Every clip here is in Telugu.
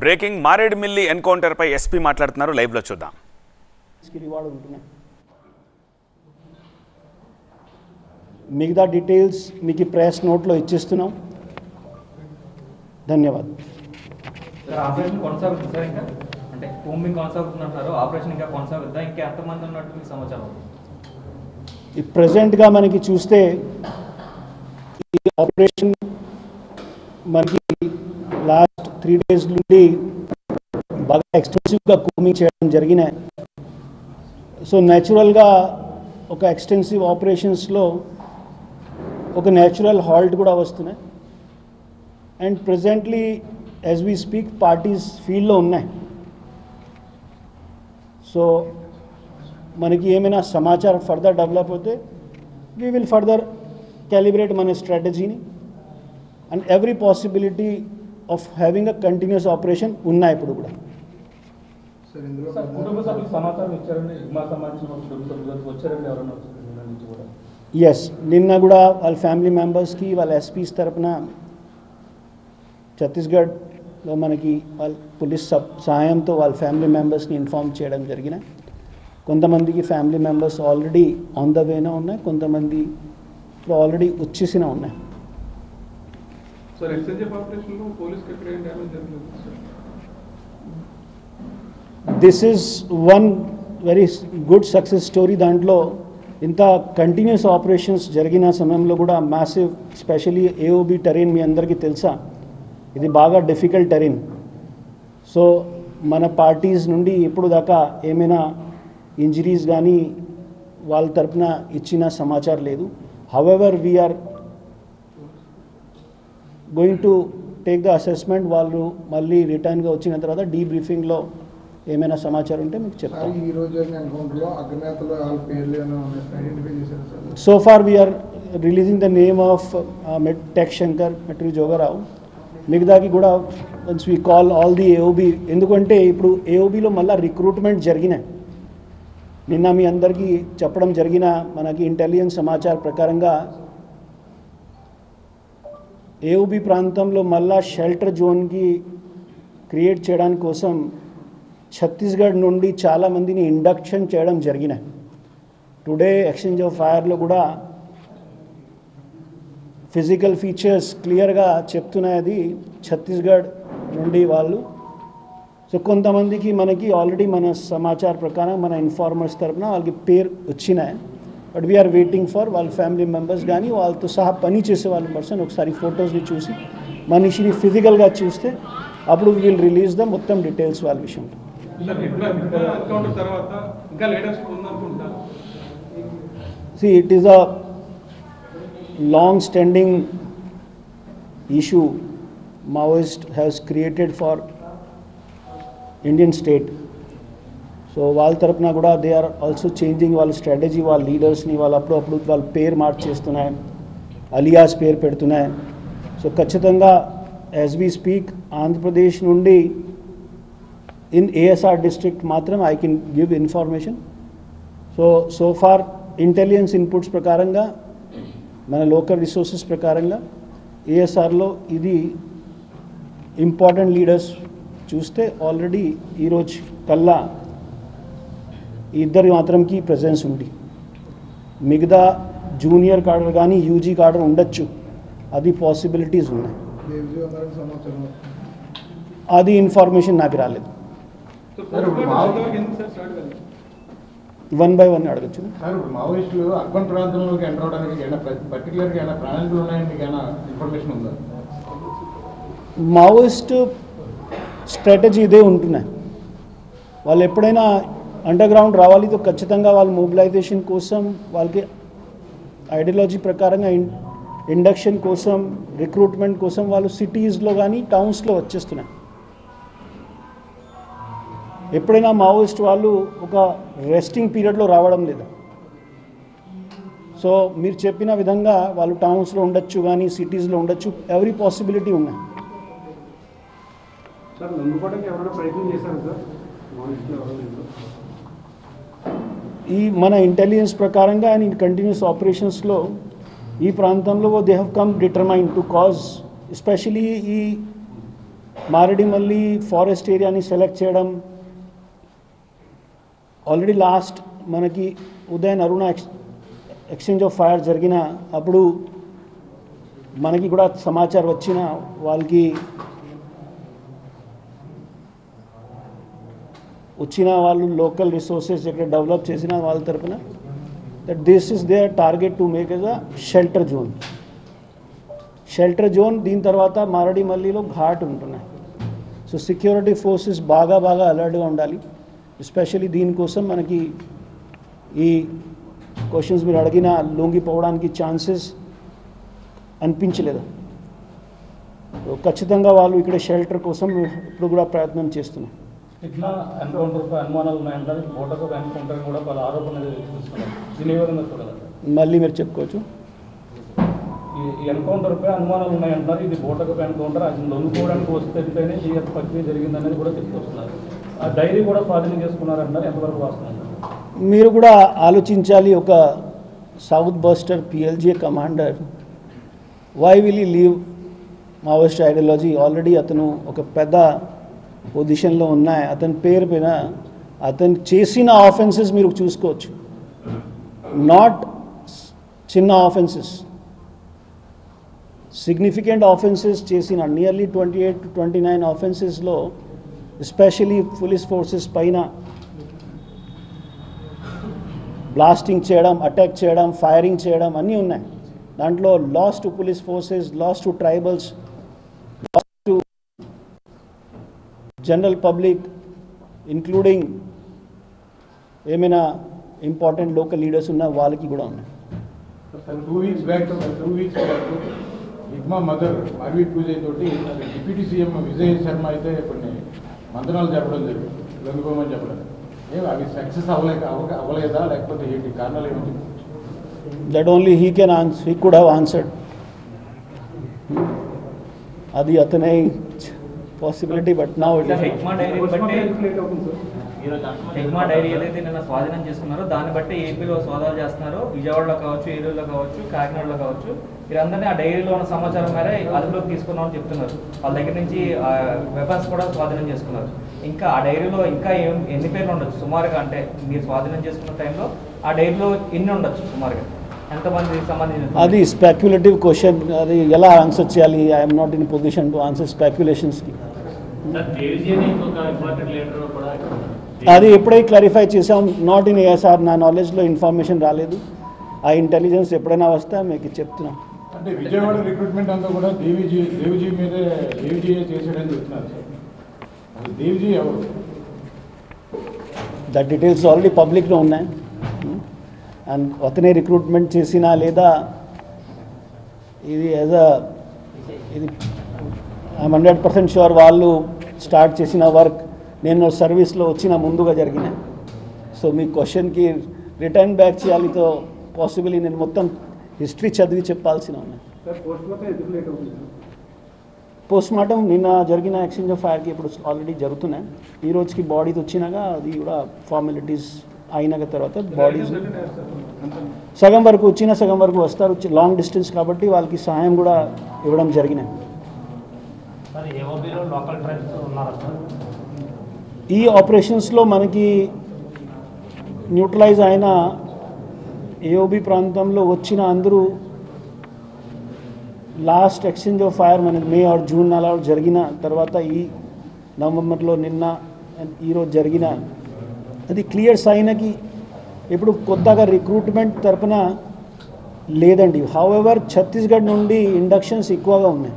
బ్రేకింగ్ మారేడుమిల్లి ఎన్కౌంటర్ పై ఎస్పీ మాట్లాడుతున్నారు. లైవ్ లో చూద్దాం. మిగతా డీటెయిల్స్ మీకు ప్రెస్ నోట్లో ఇచ్చేస్తున్నాం. ధన్యవాదాలు. ఆపరేషన్ కొనసాగుతుంది సార్, ఇంకా అంటే కూంబింగ్ కొనసాగుతున్నారు, ఆపరేషన్ ఇంకా కొనసాగుతుందా, ఇంకా ఎంతమంది ఉన్నట్టు మీకు సమాచారం? ఈ ప్రెజెంట్గా మనకి చూస్తే ఈ ఆపరేషన్ మనకి లాస్ట్ 3 days నుండి బాగా ఎక్స్టెన్సివ్గా కూంబింగ్ చేయడం జరిగినాయి. సో న్యాచురల్గా ఒక ఎక్స్టెన్సివ్ ఆపరేషన్స్లో ఒక న్యాచురల్ హాల్ట్ కూడా వస్తున్నాయి. And presently as we speak parties ఫీల్డ్లో ఉన్నాయి. సో మనకి ఏమైనా సమాచారం ఫర్దర్ డెవలప్ అవుతే వీ విల్ ఫర్దర్ క్యాలిబ్రేట్ మన స్ట్రాటజీని and every possibility of having a continuous operation ఉన్నాయి ఇప్పుడు కూడా. ఎస్, నిన్న కూడా వాళ్ళ ఫ్యామిలీ మెంబర్స్కి వాళ్ళ ఎస్పీస్ తరపున ఛత్తీస్గఢ్లో మనకి వాళ్ళ పోలీస్ సహాయంతో వాళ్ళ ఫ్యామిలీ మెంబర్స్ని ఇన్ఫార్మ్ చేయడం జరిగిన. కొంతమందికి family members already on the వేనా ఉన్నాయి, కొంతమంది ఆల్రెడీ వచ్చేసిన ఉన్నాయి. This is one very good success story. దాంట్లో ఇంత కంటిన్యూస్ ఆపరేషన్స్ జరిగిన సమయంలో కూడా మ్యాసివ్, స్పెషలీ ఏఓబి టెరైన్ మీ అందరికీ తెలుసా, ఇది బాగా డిఫికల్ట్ టెరైన్. సో మన పార్టీస్ నుండి ఇప్పుడు దాకా ఏమైనా ఇంజరీస్ కానీ వాళ్ళ తరపున ఇచ్చిన సమాచారం లేదు. However we are going to take the assessment. వాళ్ళు మళ్ళీ రిటర్న్గా వచ్చిన తర్వాత డీబ్రీఫింగ్లో ఏమైనా సమాచారం ఉంటే మీకు చెప్తాను. So far we're releasing the name of Tek Shankar, Metri Jogarao, మిగతాకి కూడా once we call all the AOB. ఎందుకంటే ఇప్పుడు ఏఓబిలో మళ్ళీ రిక్రూట్మెంట్ జరిగినాయి. నిన్న మీ అందరికీ చెప్పడం జరిగిన మనకి ఇంటెలిజెన్స్ సమాచారం ప్రకారంగా ఏఓబి ప్రాంతంలో మళ్ళా షెల్టర్ జోన్కి క్రియేట్ చేయడానికి కోసం ఛత్తీస్గఢ్ నుండి చాలామందిని ఇండక్షన్ చేయడం జరిగినాయి. టుడే ఎక్స్చేంజ్ ఆఫ్ ఫైర్లో కూడా ఫిజికల్ ఫీచర్స్ క్లియర్గా చెప్తున్నాయి అది ఛత్తీస్గఢ్ నుండి వాళ్ళు. సో కొంతమందికి మనకి ఆల్రెడీ మన సమాచార ప్రకారం మన ఇన్ఫార్మర్స్ తరపున వాళ్ళకి పేరు వచ్చినాయి. బట్ వీఆర్ వెయిటింగ్ ఫర్ వాళ్ళ ఫ్యామిలీ మెంబర్స్ కానీ వాళ్ళతో సహా పని చేసే వాళ్ళ పర్సన్ ఒకసారి ఫొటోస్ని చూసి మనిషిని ఫిజికల్గా చూస్తే అప్పుడు వీ విల్ రిలీజ్ ద మొత్తం డీటెయిల్స్ వాళ్ళ విషయంలో. See, it is a long-standing issue Maoist has created for Indian state. So వాళ్ళ తరపున కూడా దే ఆర్ ఆల్సో చేంజింగ్ వాళ్ళ స్ట్రాటజీ, వాళ్ళ లీడర్స్ని వాళ్ళు అప్పుడప్పుడు వాళ్ళ పేరు మార్చేస్తున్నాయి, అలియాస్ పేరు పెడుతున్నాయి. సో ఖచ్చితంగా యాజ్ వీ స్పీక్ ఆంధ్రప్రదేశ్ నుండి ఇన్ ఏఎస్ఆర్ డిస్ట్రిక్ట్ మాత్రం I can give information. So far intelligence inputs ప్రకారంగా మన లోకల్ రిసోర్సెస్ ప్రకారంగా ఏఎస్ఆర్లో ఇది ఇంపార్టెంట్ లీడర్స్ చూస్తే ఆల్రెడీ ఈరోజు కల్లా ఇద్దరు మాత్రంకి ప్రెజెన్స్ ఉంది. మిగతా జూనియర్ కార్డర్ కానీ యూజీ కార్డర్ ఉండొచ్చు, అది పాసిబిలిటీస్ ఉన్నాయి. అది ఇన్ఫర్మేషన్ నాకు రాలేదు. 1 by 1 అడగచ్చు. మావోయిస్టులు అర్బన్ ప్రాంతంలోకి ఎంటర్ అవడానికి పర్టికులర్గా ప్రణాళికలు ఉన్నాయని ఇన్ఫర్మేషన్ ఉందా? మావోయిస్ట్ స్ట్రాటజీ ఇదే ఉంటున్నాయి. వాళ్ళు ఎప్పుడైనా అండర్ గ్రౌండ్ రావాలి తో ఖచ్చితంగా వాళ్ళు మొబిలైజేషన్ కోసం, వాళ్ళకి ఐడియాలజీ ప్రకారంగా ఇండక్షన్ కోసం, రిక్రూట్మెంట్ కోసం వాళ్ళు సిటీస్లో కానీ టౌన్స్లో వచ్చేస్తున్నాయి. ఎప్పుడైనా మావోయిస్ట్ వాళ్ళు ఒక రెస్టింగ్ పీరియడ్లో రావడం లేదు. సో మీరు చెప్పిన విధంగా వాళ్ళు టౌన్స్లో ఉండొచ్చు కానీ సిటీస్లో ఉండొచ్చు, ఎవ్రీ పాసిబిలిటీ ఉన్నాయి. ఈ మన ఇంటెలిజెన్స్ ప్రకారంగా అండ్ కంటిన్యూస్ ఆపరేషన్స్లో ఈ ప్రాంతంలో they have come determine to cause, especially ఈ మారేడుమల్లి ఫారెస్ట్ ఏరియాని సెలెక్ట్ చేయడం ఆల్రెడీ లాస్ట్ మనకి ఉదయన్ అరుణ ఎక్స్చేంజ్ ఆఫ్ ఫైర్ జరిగిన అప్పుడు మనకి కూడా సమాచారం వచ్చిన వాళ్ళకి వచ్చిన వాళ్ళు లోకల్ రిసోర్సెస్ ఇక్కడ డెవలప్ చేసిన వాళ్ళ తరపున that this is there target to make yes a shelter zone దీని తర్వాత మారేడుమల్లిలో ఘాట్ ఉంటున్నాయి. సో సెక్యూరిటీ ఫోర్సెస్ బాగా అలర్ట్గా ఉండాలి. ఎస్పెషల్లీ దీనికోసం మనకి ఈ క్వశ్చన్స్ మీరు అడిగిన లొంగిపోవడానికి ఛాన్సెస్ అనిపించలేదు. ఖచ్చితంగా వాళ్ళు ఇక్కడ షెల్టర్ కోసం ఇప్పుడు కూడా ప్రయత్నం చేస్తున్నాం. ఇట్లా ఎన్కౌంటర్పై అనుమానాలు ఉన్నాయంటారు, బోటకు ఎన్కౌంటర్ కూడా పలు ఆరోపణలు చూస్తున్నారు. దీని ఏ విధంగా చూడాలి? మళ్ళీ మీరు చెప్పుకోవచ్చు. ఈ ఎన్కౌంటర్పై అనుమానాలు ఉన్నాయంటారు, ఇది బోటకు ఎన్కౌంటర్, అది లొంగిపోవడానికి వస్తేనే ఈ ప్రక్రియ జరిగిందనేది కూడా చెప్పుకొస్తున్నారు. ఆ డైరీ కూడా స్వాధీనం చేసుకున్నారంటారు, ఎంతవరకు వాస్తవం? మీరు కూడా ఆలోచించాలి. ఒక south Bastar PLGA commander why will he leave Maoist ideology? Already అతను ఒక పెద్ద పొజిషన్లో ఉన్నాయి. అతని పేరు పైన అతను చేసిన ఆఫెన్సెస్ మీరు చూసుకోవచ్చు. నాట్ చిన్న ఆఫెన్సెస్, సిగ్నిఫికెంట్ ఆఫెన్సెస్ చేసిన నియర్లీ 28 to 29 ఆఫెన్సెస్లో ఎస్పెషలీ పోలీస్ ఫోర్సెస్ పైన బ్లాస్టింగ్ చేయడం, అటాక్ చేయడం, ఫైరింగ్ చేయడం అన్నీ ఉన్నాయి. దాంట్లో loss to police forces, loss to tribals, loss to general public including ఏమైనా ఇంపార్టెంట్ లోకల్ లీడర్స్ ఉన్న వాళ్ళకి కూడా ఉన్నాయి. 2 weeks back Hidma mother Madvi Puja తోటి డిప్యూటీ సీఎం విజయ్ శర్మ అయితే కొన్ని మంత్రాలు చెప్పడం జరిగింది, లొంగిపోమని చెప్పడం. అవి సక్సెస్ అవ్వలేదా లేకపోతే ఏంటి కారణాలు ఏమిటి? That only he can answer, he could have answered. అది అతనే possibility. But now it is Hidma diary ఏదైతే నిన్న స్వాధీనం చేసుకున్నారో దాన్ని బట్టి ఏపీలో సోదాలు చేస్తున్నారు. విజయవాడలో కావచ్చు, ఏలూరులో కావచ్చు, కాకినాడలో కావచ్చు, వీరందరినీ ఆ డైరీలో ఉన్న సమాచారం మేర అదుపులోకి తీసుకున్నామని చెప్తున్నారు. వాళ్ళ దగ్గర నుంచి వెపన్స్ కూడా స్వాధీనం చేసుకున్నారు. ఇంకా ఆ డైరీలో ఇంకా ఎన్ని పేర్లు ఉండొచ్చు సుమారుగా? అంటే మీరు స్వాధీనం చేసుకున్న టైంలో ఆ డైరీలో ఎన్ని ఉండొచ్చు సుమారుగా? ఎంతమంది సంబంధించిన? అది స్పెక్యులేటివ్ క్వశ్చన్. అది ఎలా ఆన్సర్ చేయాలి? I'm not in position to answer స్పెక్యులేషన్స్కి. అది ఎప్పుడై క్లారిఫై చేసాం. నాట్ ఇన్ ఏఎస్ఆర్, నా నాలెడ్జ్లో ఇన్ఫర్మేషన్ రాలేదు. ఆ ఇంటెలిజెన్స్ ఎప్పుడైనా వస్తే మీకు చెప్తున్నాం. అంటే విజయవాడ రిక్రూట్మెంట్ అంతా కూడా దేవిజీ మీదే, దేవిజీ చేసాడని చెప్తున్నారు సార్. అది దేవిజీ ఎవరు? దట్ డీటెయిల్స్ ఆల్రెడీ పబ్లిక్లో ఉన్నాయి. అండ్ అతనే రిక్రూట్మెంట్ చేసినా లేదా ఇది ఇది ఐఎమ్ 100% షూర్ వాళ్ళు స్టార్ట్ చేసిన వర్క్ నేను సర్వీస్లో వచ్చిన ముందుగా జరిగినాయి. సో మీ క్వశ్చన్కి రిటర్న్ బ్యాక్ చేయాలితో పాసిబుల్లీ నేను మొత్తం హిస్టరీ చదివి చెప్పాల్సిన ఉన్నాయి. పోస్ట్ మార్టం నిన్న జరిగిన ఎక్స్చేంజ్ ఆఫ్ ఫైర్కి ఇప్పుడు ఆల్రెడీ జరుగుతున్నాయి. ఈ రోజుకి బాడీస్ వచ్చినాక అది కూడా ఫార్మాలిటీస్ అయినాక తర్వాత బాడీస్ సగం వరకు వచ్చిన సగం వరకు వస్తారు. లాంగ్ డిస్టెన్స్ కాబట్టి వాళ్ళకి సహాయం కూడా ఇవ్వడం జరిగినాయి. ఈ ఆపరేషన్స్లో మనకి న్యూట్రలైజ్ అయిన ఏఓబి ప్రాంతంలో వచ్చిన అందరూ లాస్ట్ ఎక్స్చేంజ్ ఆఫ్ ఫైర్ మనకి మే ఆర్ జూన్ అలా జరిగిన తర్వాత ఈ నవంబర్లో నిన్న ఈరోజు జరిగిన అది క్లియర్ సైన్కి ఇప్పుడు కొత్తగా రిక్రూట్మెంట్ తరపున లేదండి. హౌఎవర్ ఛత్తీస్గఢ్ నుండి ఇండక్షన్స్ ఎక్కువగా ఉన్నాయి.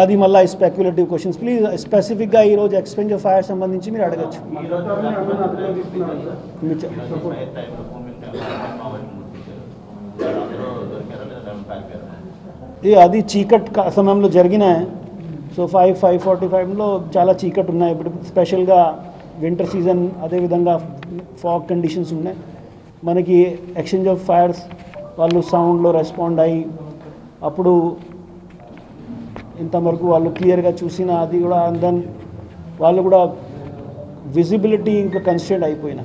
అది మళ్ళీ స్పెక్యులేటివ్ క్వశ్చన్స్. ప్లీజ్ స్పెసిఫిక్గా ఈరోజు ఎక్స్చేంజ్ ఆఫ్ ఫైర్ సంబంధించి మీరు అడగచ్చు. అది చీకట్ సమయంలో జరిగినాయి. సో 5:45లో చాలా చీకట్ ఉన్నాయి. ఇప్పుడు స్పెషల్గా వింటర్ సీజన్, అదేవిధంగా ఫాగ్ కండిషన్స్ ఉన్నాయి. మనకి ఎక్స్చేంజ్ ఆఫ్ ఫైర్స్ వాళ్ళు సౌండ్లో రెస్పాండ్ అయ్యి అప్పుడు ఇంతవరకు వాళ్ళు క్లియర్గా చూసిన అది కూడా దెన్ వాళ్ళు కూడా విజిబిలిటీ ఇంకా కన్స్టెంట్ అయిపోయినా